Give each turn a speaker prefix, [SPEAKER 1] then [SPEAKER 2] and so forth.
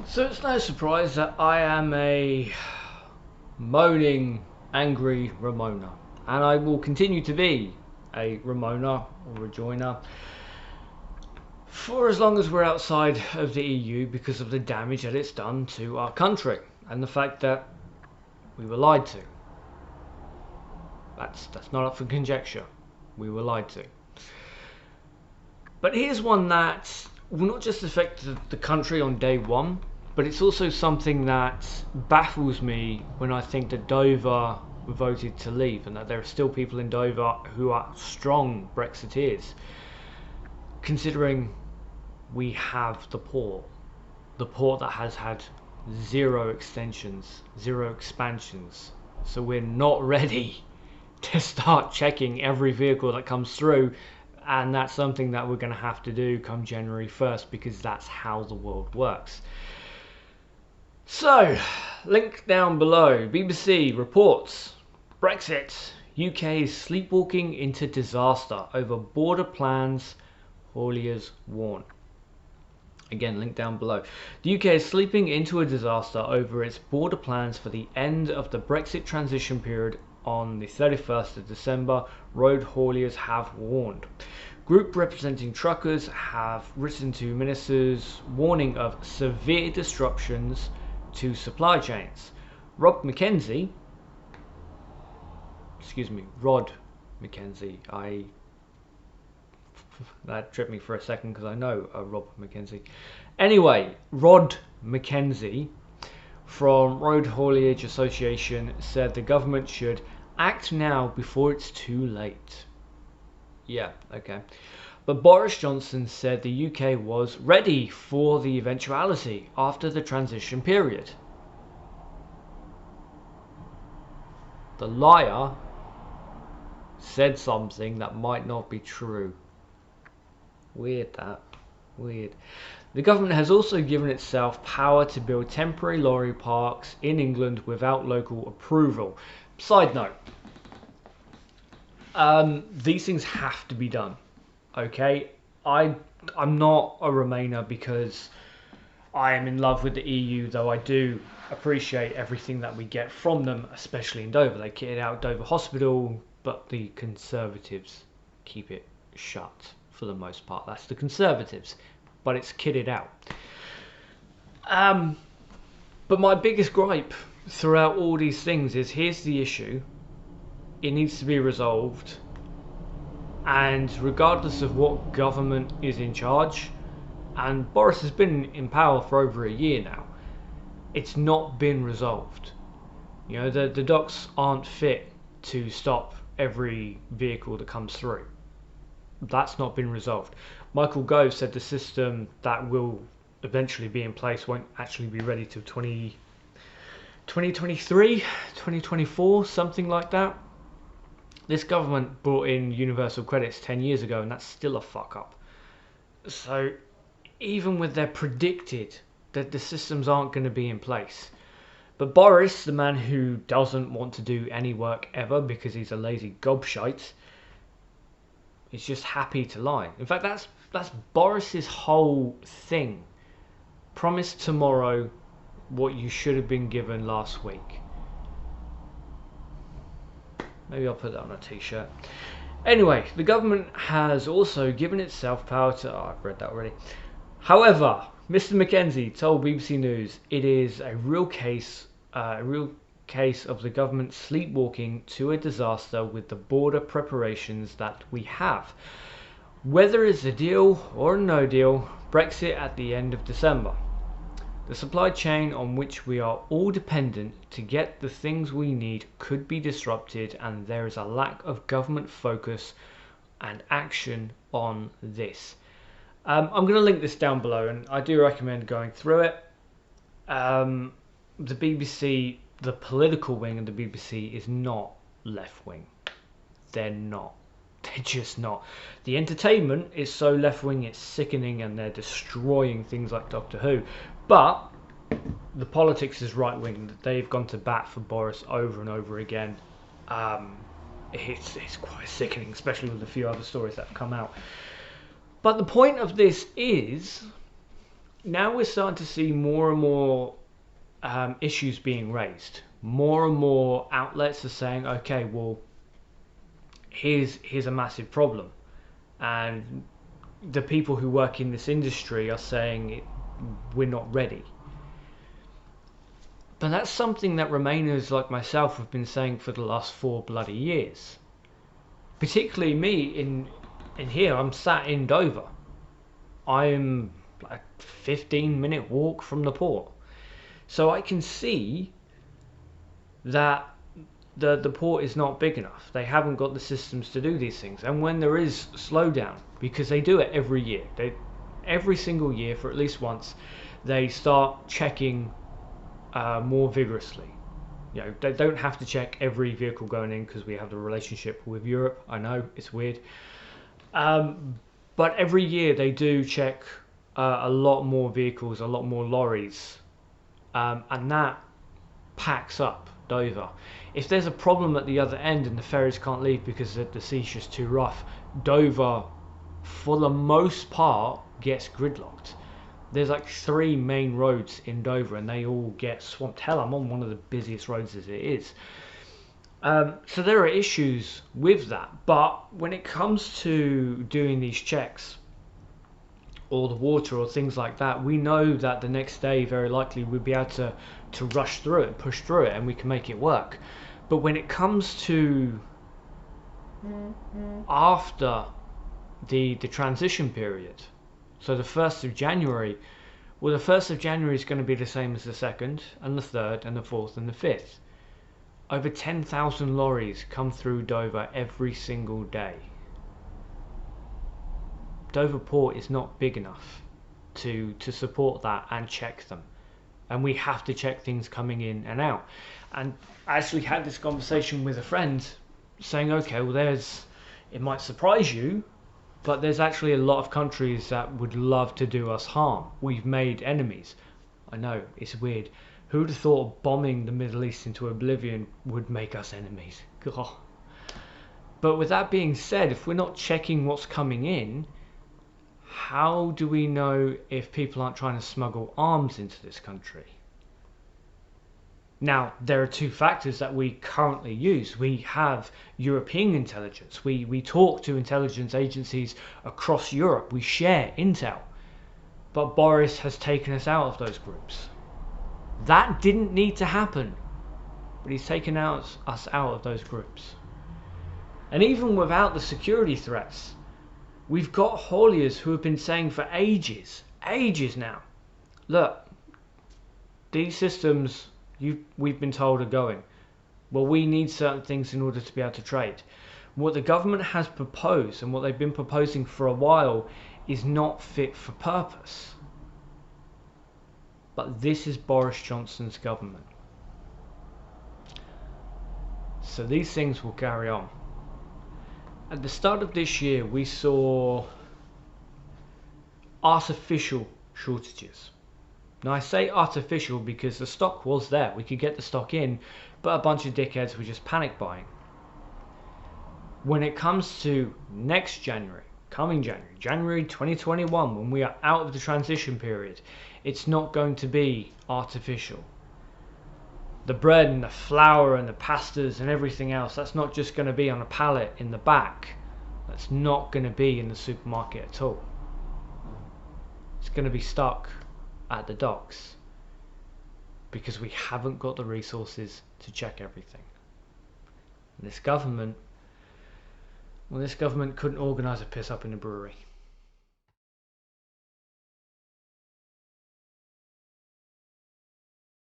[SPEAKER 1] So it's no surprise that I am a moaning, angry Ramona. And I will continue to be a Ramona or Rejoiner for as long as we're outside of the EU because of the damage that it's done to our country and the fact that we were lied to. That's not up for conjecture. We were lied to. But here's one that will not just affect the country on day one, but it's also something that baffles me when I think that Dover voted to leave and that there are still people in Dover who are strong Brexiteers, considering we have the port that has had zero extensions, zero expansions. So we're not ready to start checking every vehicle that comes through, and that's something that we're going to have to do come January 1st because that's how the world works. So, link down below. BBC reports Brexit, UK is sleepwalking into disaster over border plans, hauliers warn. Again, link down below. The UK is sleeping into a disaster over its border plans for the end of the Brexit transition period on the 31st of December, road hauliers have warned. Group representing truckers have written to ministers warning of severe disruptions to supply chains. Rod McKenzie, that tripped me for a second because I know Rob McKenzie. Anyway, Rod McKenzie from Road Haulage Association said the government should act now before it's too late. Yeah, okay. But Boris Johnson said the UK was ready for the eventuality after the transition period. The liar said something that might not be true. Weird that. Weird. The government has also given itself power to build temporary lorry parks in England without local approval. Side note. These things have to be done. Okay? I'm not a Remainer because I am in love with the EU, though I do appreciate everything that we get from them, especially in Dover. They kitted out Dover Hospital, but the Conservatives keep it shut for the most part. That's the Conservatives, but it's kitted out. But my biggest gripe throughout all these things is here's the issue. It needs to be resolved, and regardless of what government is in charge, and Boris has been in power for over a year now, it's not been resolved. You know, the docks aren't fit to stop every vehicle that comes through. That's not been resolved. Michael Gove said the system that will eventually be in place won't actually be ready till 2023, 2024, something like that. This government brought in universal credits 10 years ago, and that's still a fuck up. So even with their predicted that the systems aren't going to be in place. But Boris, the man who doesn't want to do any work ever because he's a lazy gobshite, is just happy to lie. In fact, that's Boris's whole thing. Promise tomorrow what you should have been given last week. Maybe I'll put that on a t-shirt. Anyway, the government has also given itself power to... Oh, I've read that already. However, Mr. McKenzie told BBC News it is a real case of the government sleepwalking to a disaster with the border preparations that we have. Whether it's a deal or a no deal, Brexit at the end of December. The supply chain on which we are all dependent to get the things we need could be disrupted, and there is a lack of government focus and action on this. I'm going to link this down below, and I do recommend going through it. The BBC, the political wing of the BBC is not left wing. They're not. They're just not. The entertainment is so left wing it's sickening, and they're destroying things like Doctor Who. But the politics is right wing. They've gone to bat for Boris over and over again. It's quite sickening, especially with a few other stories that have come out. But the point of this is now we're starting to see more and more issues being raised. More and more outlets are saying, okay, well, here's a massive problem, and the people who work in this industry are saying we're not ready. But that's something that Remainers like myself have been saying for the last 4 bloody years. Particularly me in here. I'm sat in Dover. I'm like a 15-minute walk from the port, so I can see that the port is not big enough. They haven't got the systems to do these things. And when there is slowdown, because they do it every year, every single year for at least once, they start checking more vigorously. You know, they don't have to check every vehicle going in because we have the relationship with Europe. I know it's weird, but every year they do check a lot more vehicles, a lot more lorries, and that packs up Dover. If there's a problem at the other end and the ferries can't leave because the sea's just too rough, Dover, for the most part, gets gridlocked. There's like 3 main roads in Dover and they all get swamped. Hell, I'm on one of the busiest roads as it is. So there are issues with that. But when it comes to doing these checks, or the water or things like that, we know that the next day very likely we'll be able to rush through it, push through it, and we can make it work. But when it comes to after the transition period, so the 1st of January, well, the 1st of January is going to be the same as the 2nd and the 3rd and the 4th and the 5th. Over 10,000 lorries come through Dover every single day. Dover Port is not big enough to support that and check them, and we have to check things coming in and out. And I actually had this conversation with a friend saying, okay, well, it might surprise you, but there's actually a lot of countries that would love to do us harm. We've made enemies. I know, it's weird. Who would have thought bombing the Middle East into oblivion would make us enemies? God. But with that being said, if we're not checking what's coming in, how do we know if people aren't trying to smuggle arms into this country? Now, there are 2 factors that we currently use. We have European intelligence. We talk to intelligence agencies across Europe. We share intel. But Boris has taken us out of those groups. That didn't need to happen. But he's taken us out of those groups. And even without the security threats, we've got hauliers who have been saying for ages now, look, these systems we've been told are going. Well, we need certain things in order to be able to trade. What the government has proposed and what they've been proposing for a while is not fit for purpose. But this is Boris Johnson's government. So these things will carry on. At the start of this year, we saw artificial shortages. Now, I say artificial because the stock was there. We could get the stock in, but a bunch of dickheads were just panic buying. When it comes to next January, coming January 2021, when we are out of the transition period, it's not going to be artificial. The bread and the flour and the pastas and everything else, that's not just going to be on a pallet in the back. That's not going to be in the supermarket at all. It's going to be stuck at the docks because we haven't got the resources to check everything. And this government couldn't organise a piss up in the brewery.